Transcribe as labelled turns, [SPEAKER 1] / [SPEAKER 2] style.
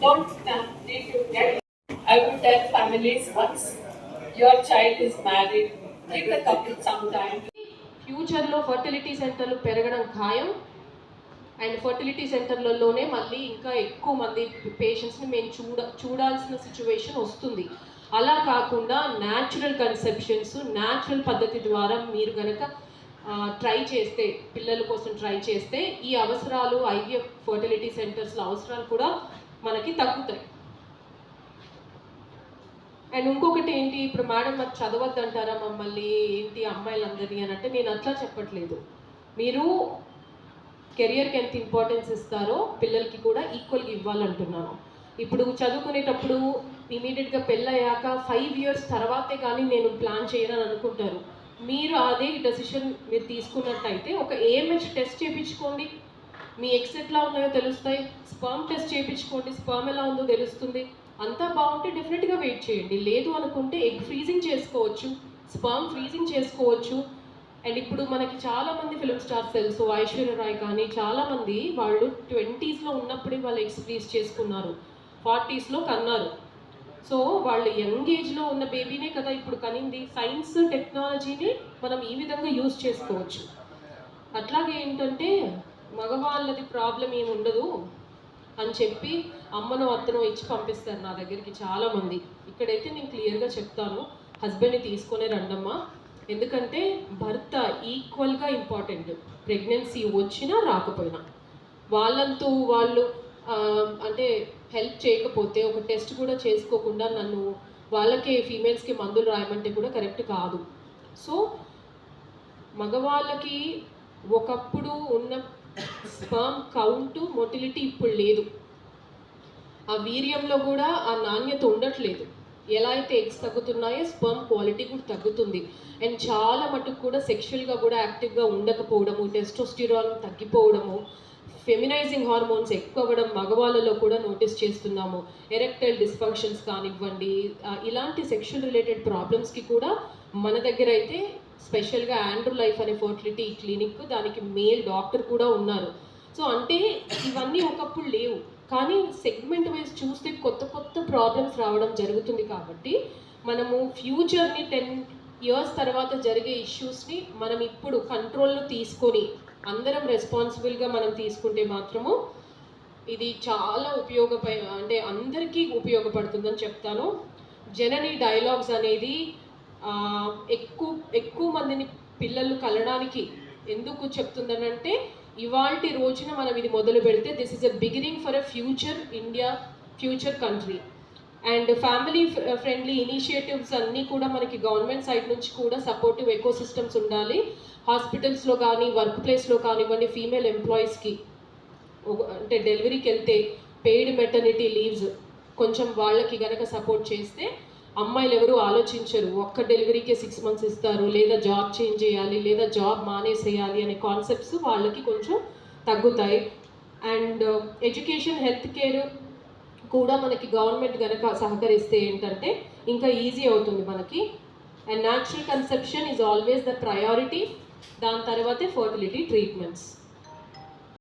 [SPEAKER 1] don't need to get. I would tell families once your child is married, give the couple some time.
[SPEAKER 2] ఫ్యూచర్లో fertility సెంటర్లు పెరగడం ఖాయం. And fertility సెంటర్లలోనే మళ్ళీ ఇంకా ఎక్కువ మంది పేషెంట్స్ని మేము చూడాల్సిన సిచ్యువేషన్ వస్తుంది. అలా కాకుండా న్యాచురల్ కన్సెప్షన్స్ న్యాచురల్ పద్ధతి ద్వారా మీరు కనుక ట్రై చేస్తే, పిల్లల కోసం ట్రై చేస్తే ఈ అవసరాలు ఐవీఎఫ్ ఫర్టిలిటీ సెంటర్స్లో అవసరాలు కూడా మనకి తగ్గుతాయి. అండ్ ఇంకొకటి ఏంటి, ఇప్పుడు మేడం మాకు చదవద్దు అంటారా మమ్మల్ని, ఏంటి అమ్మాయిలందరినీ అని అంటే నేను అట్లా చెప్పట్లేదు. మీరు కెరియర్కి ఎంత ఇంపార్టెన్స్ ఇస్తారో పిల్లలకి కూడా ఈక్వల్గా ఇవ్వాలంటున్నాను. ఇప్పుడు చదువుకునేటప్పుడు ఇమీడియట్గా పెళ్ళయ్యాక 5 years తర్వాతే కానీ నేను ప్లాన్ చేయనని అనుకుంటారు. మీరు అదే డెసిషన్ మీరు తీసుకున్నట్టయితే ఒక ఏఎంహెచ్ టెస్ట్ చేయించుకోండి, మీ ఎగ్స్ ఎట్లా ఉన్నాయో తెలుస్తాయి. స్పర్మ్ టెస్ట్ చేయించుకోండి, స్పర్మ్ ఎలా ఉందో తెలుస్తుంది. అంతా బాగుంటే డెఫినెట్గా వెయిట్ చేయండి. లేదు అనుకుంటే ఎగ్ ఫ్రీజింగ్ చేసుకోవచ్చు, స్పర్మ్ ఫ్రీజింగ్ చేసుకోవచ్చు. అండ్ ఇప్పుడు మనకి చాలామంది ఫిల్మ్ స్టార్స్ తెలుసు, ఐశ్వర్య రాయ్ కానీ చాలామంది వాళ్ళు 20s ఉన్నప్పుడే వాళ్ళు ఎగ్స్ ఫ్రీజ్ చేసుకున్నారు, 40s కన్నారు. సో వాళ్ళు యంగ్ ఏజ్లో ఉన్న బేబీనే కదా ఇప్పుడు కనింది. సైన్స్ టెక్నాలజీని మనం ఈ విధంగా యూజ్ చేసుకోవచ్చు. అట్లాగే ఏంటంటే మగవాళ్ళది ప్రాబ్లం ఏమి ఉండదు అని చెప్పి అమ్మనో అత్తనో ఇచ్చి పంపిస్తారు నా దగ్గరికి చాలామంది. ఇక్కడైతే నేను క్లియర్గా చెప్తాను, హస్బెండ్ని తీసుకొనే రండమ్మా. ఎందుకంటే భర్త ఈక్వల్గా ఇంపార్టెంట్, ప్రెగ్నెన్సీ వచ్చినా రాకపోయినా. వాళ్ళంతూ వాళ్ళు అంటే హెల్ప్ చేయకపోతే, ఒక టెస్ట్ కూడా చేసుకోకుండా నన్ను వాళ్ళకే ఫీమేల్స్కి మందులు రాయమంటే కూడా కరెక్ట్ కాదు. సో మగవాళ్ళకి ఒకప్పుడు ఉన్న స్పర్మ్ కౌంటు మొటిలిటీ ఇప్పుడు లేదు. ఆ వీర్యంలో కూడా ఆ నాణ్యత ఉండట్లేదు. ఎలా అయితే ఎగ్స్ తగ్గుతున్నాయో స్పర్మ్ క్వాలిటీ కూడా తగ్గుతుంది. అండ్ చాలా మటుకు కూడా సెక్షువల్గా కూడా యాక్టివ్గా ఉండకపోవడము, టెస్టోస్టిరాన్ తగ్గిపోవడము, ఫెమినైజింగ్ హార్మోన్స్ ఎక్కువ అవ్వడం మగవాళ్ళలో కూడా నోటీస్ చేస్తున్నాము. ఎరెక్టైల్ డిస్ఫంక్షన్స్ కానివ్వండి, ఇలాంటి సెక్షువల్ రిలేటెడ్ ప్రాబ్లమ్స్కి కూడా మన దగ్గర అయితే స్పెషల్గా ఆండ్రూ లైఫ్ అనే ఫర్టిలిటీ క్లినిక్, దానికి మేల్ డాక్టర్ కూడా ఉన్నారు. సో అంటే ఇవన్నీ ఒకప్పుడు లేవు, కానీ సెగ్మెంట్ వైజ్ చూస్తే కొత్త కొత్త ప్రాబ్లమ్స్ రావడం జరుగుతుంది. కాబట్టి మనము ఫ్యూచర్ని 10 years తర్వాత జరిగే ఇష్యూస్ని మనం ఇప్పుడు కంట్రోల్లో తీసుకొని అందరం రెస్పాన్సిబుల్గా మనం తీసుకుంటే మాత్రము ఇది చాలా అంటే అందరికీ ఉపయోగపడుతుందని చెప్తాను. జనని డైలాగ్స్ అనేది ఎక్కువ మందిని పిల్లలు కలడానికి ఎందుకు చెప్తుందనంటే, ఇవాల్టి రోజున మనం ఇది మొదలు పెడితే this is a beginning for a future India, future country. And family friendly initiatives అన్నీ కూడా మనకి గవర్నమెంట్ సైడ్ నుంచి కూడా సపోర్టివ్ ఎకో సిస్టమ్స్ ఉండాలి. హాస్పిటల్స్లో కానీ వర్క్ ప్లేస్లో కానివ్వండి, ఫీమేల్ ఎంప్లాయీస్కి అంటే డెలివరీకి వెళ్తే పెయిడ్ మెటర్నిటీ లీవ్స్ కొంచెం వాళ్ళకి గనక సపోర్ట్ చేస్తే అమ్మాయిలు ఎవరు ఆలోచించరు. ఒక్క డెలివరీకే 6 months ఇస్తారు, లేదా జాబ్ చేంజ్ చేయాలి, లేదా జాబ్ మానేసేయాలి అనే కాన్సెప్ట్స్ వాళ్ళకి కొంచెం తగ్గుతాయి. అండ్ ఎడ్యుకేషన్, హెల్త్ కేర్ కూడా మనకి గవర్నమెంట్ కనుక సహకరిస్తే ఏంటంటే ఇంకా ఈజీ అవుతుంది మనకి. And natural conception is always the priority, దాని తర్వాతే ఫర్టిలిటీ ట్రీట్మెంట్స్.